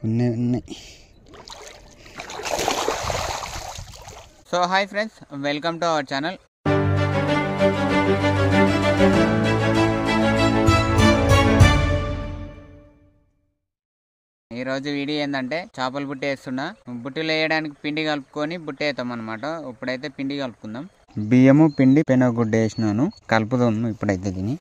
కొన్ని ఉన్నాయి. So hi friends, welcome to our channel. ఈరోజు వీడియో ఏంటంటే చేపల బుట్టి వేస్తున్నా. బుట్టిలో వేయడానికి పిండి కలుపుకొని బుట్టి వేస్తాం అనమాట. ఇప్పుడైతే పిండి కలుపుకుందాం. బియ్యము పిండి పెనగుడ్డ వేసినాను, కలుపుదాము ఇప్పుడైతే దీన్ని.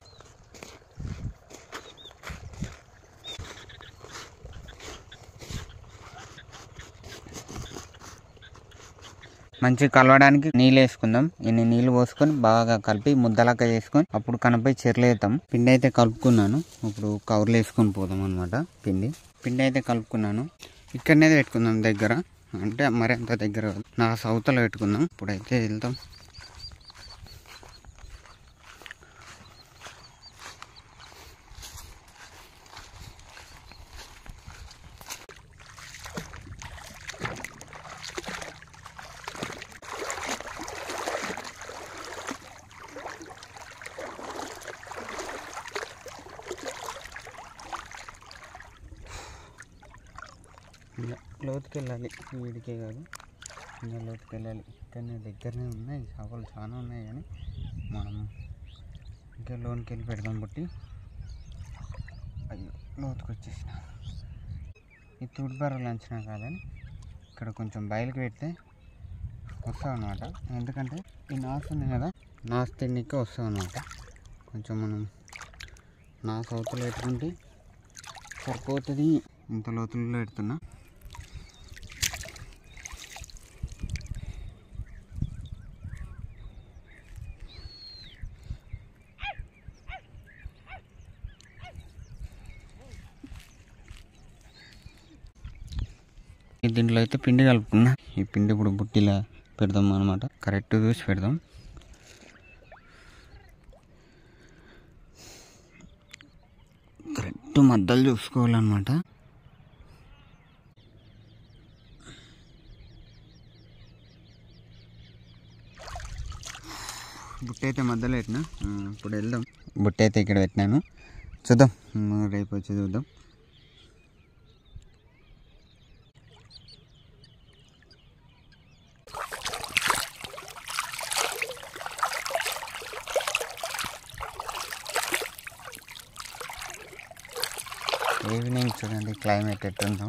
మంచిగా కలవడానికి నీళ్ళు వేసుకుందాం. ఇన్ని నీళ్ళు పోసుకొని బాగా కలిపి ముద్దలక్క చేసుకొని అప్పుడు కనపై చెర్లేస్తాం. పిండి అయితే కలుపుకున్నాను. ఇప్పుడు కవర్లు వేసుకొని పోదాం అనమాట. పిండి అయితే కలుపుకున్నాను. ఇక్కడనే పెట్టుకుందాం దగ్గర, అంటే మరి అంత దగ్గర నా సౌతలో పెట్టుకుందాం. ఇప్పుడైతే వెళ్తాం. లోతుకి వెళ్ళాలి, వీడికే కాదు ఇంకా లోతుకి వెళ్ళాలి. ఇక్కడనే దగ్గరనే ఉన్నాయి చేపలు, చాలా ఉన్నాయి. కానీ మనం ఇంకా లోనికి వెళ్ళి పెడదాం బుట్టి. అయ్యో లోతుకి వచ్చేసిన. ఈ తూడిబర్రలు అంచినా కాదని ఇక్కడ కొంచెం బయలుకి పెడితే వస్తాం అనమాట. ఎందుకంటే ఈ నాసు ఉంది కదా, నాసు తిండికి వస్తాం అనమాట. కొంచెం మనం నాసు అవతల పెట్టుకుంటే సరిపోతుంది. ఇంత లోతుల్లో పెడుతున్నా. దీంట్లో అయితే పిండి కలుపుకున్నా. ఈ పిండి ఇప్పుడు బుట్టిలా పెడదాం అనమాట. కరెక్ట్ చూసి పెడదాం. కరెక్ట్ మద్దలు చూసుకోవాలన్నమాట. బుట్టి అయితే మధ్యలో పెట్టినా. ఇప్పుడు వెళ్దాం. బుట్టి అయితే ఇక్కడ పెట్టినాను, చూద్దాం. రేపు వచ్చి చూద్దాం. ఈవినింగ్ చూడండి క్లైమేట్ ఎట్టుందో.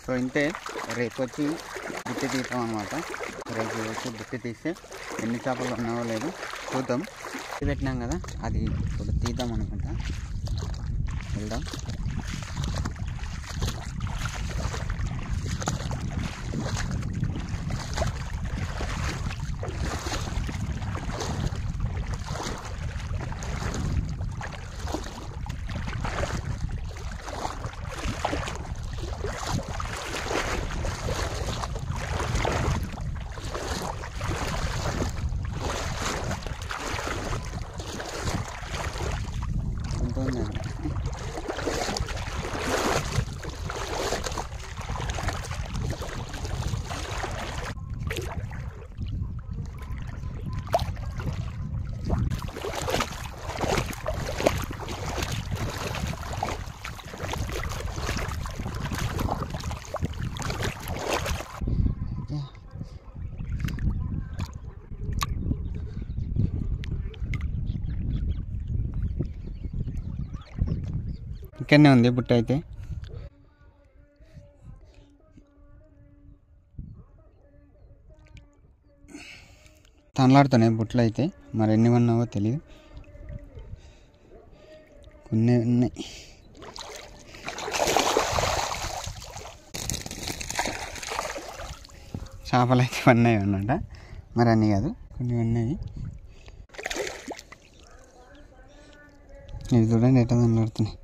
సో ఇంతే, రేపు వచ్చి బుట్టి తీస్తాం అనమాట. రేపు వచ్చి బుట్టి తీస్తే ఎన్ని చేపలు ఉన్నావో లేదో చూద్దాం. పెట్టినాం కదా, అది ఇప్పుడు తీద్దాం అనుకుంటా. వెళ్దాం. ఇక్కడనే ఉంది బుట్ట అయితే. తనలాడుతున్నాయి బుట్టలు అయితే, మరి ఎన్ని ఉన్నావో తెలియదు. కొన్ని ఉన్నాయి. చేపలు అయితే ఉన్నాయి అన్నమాట, మరి అన్నీ కాదు, కొన్ని ఉన్నాయి. ఇవి చూడండి ఎట్లా తనలాడుతున్నాయి.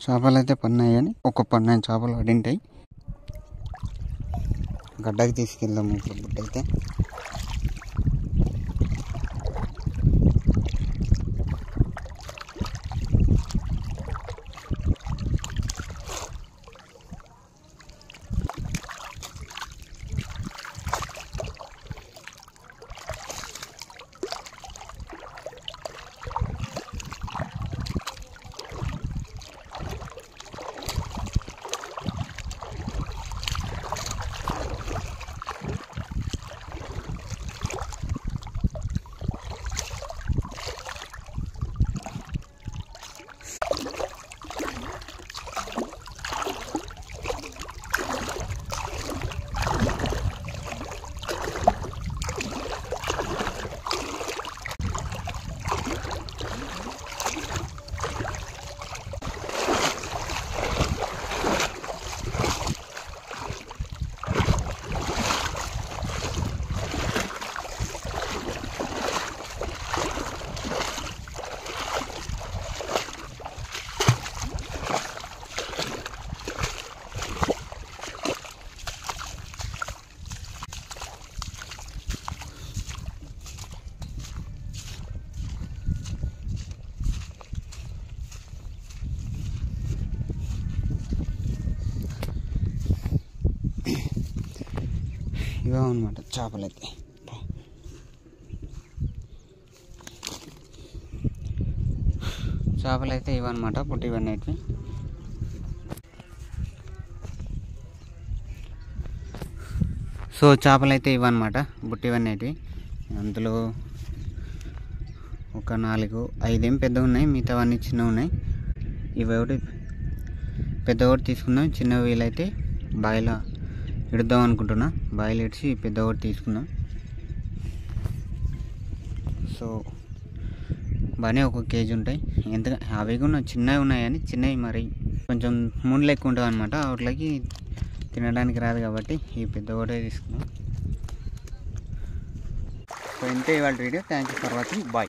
చేపలు అయితే పడినాయి కానీ ఒక 12 చేపలు పడింటాయి. గడ్డకి తీసుకెళ్దాము ఇప్పుడు బుట్ట అయితే. ఇవే అనమాట చేపలైతే. చేపలైతే ఇవన్నమాట పుట్టి ఇవన్నిటివి. సో చేపలైతే ఇవన్నమాట బుట్టి ఇవన్నిటివి. అందులో ఒక 4-5 పెద్దగా ఉన్నాయి, మిగతావన్నీ చిన్నవి ఉన్నాయి. ఇవి ఒకటి పెద్ద ఒకటి తీసుకుందాం, చిన్నవి వీలైతే బాయిలో ఇడుద్దాం అనుకుంటున్నా. బాయిలు ఇడిచి పెద్ద ఒకటి తీసుకుందాం. సో బాగానే 1 కేజీ ఉంటాయి. ఎంత అవి కూడా చిన్నవి ఉన్నాయి కానీ చిన్నవి మరి కొంచెం ముళ్ళు ఎక్కువ ఉంటుంది అనమాట. వాటికి తినడానికి రాదు కాబట్టి ఈ పెద్ద ఒకటే తీసుకుందాం. సో ఇంతే ఇవాళ వీడియో. Thank you for watching. Bye.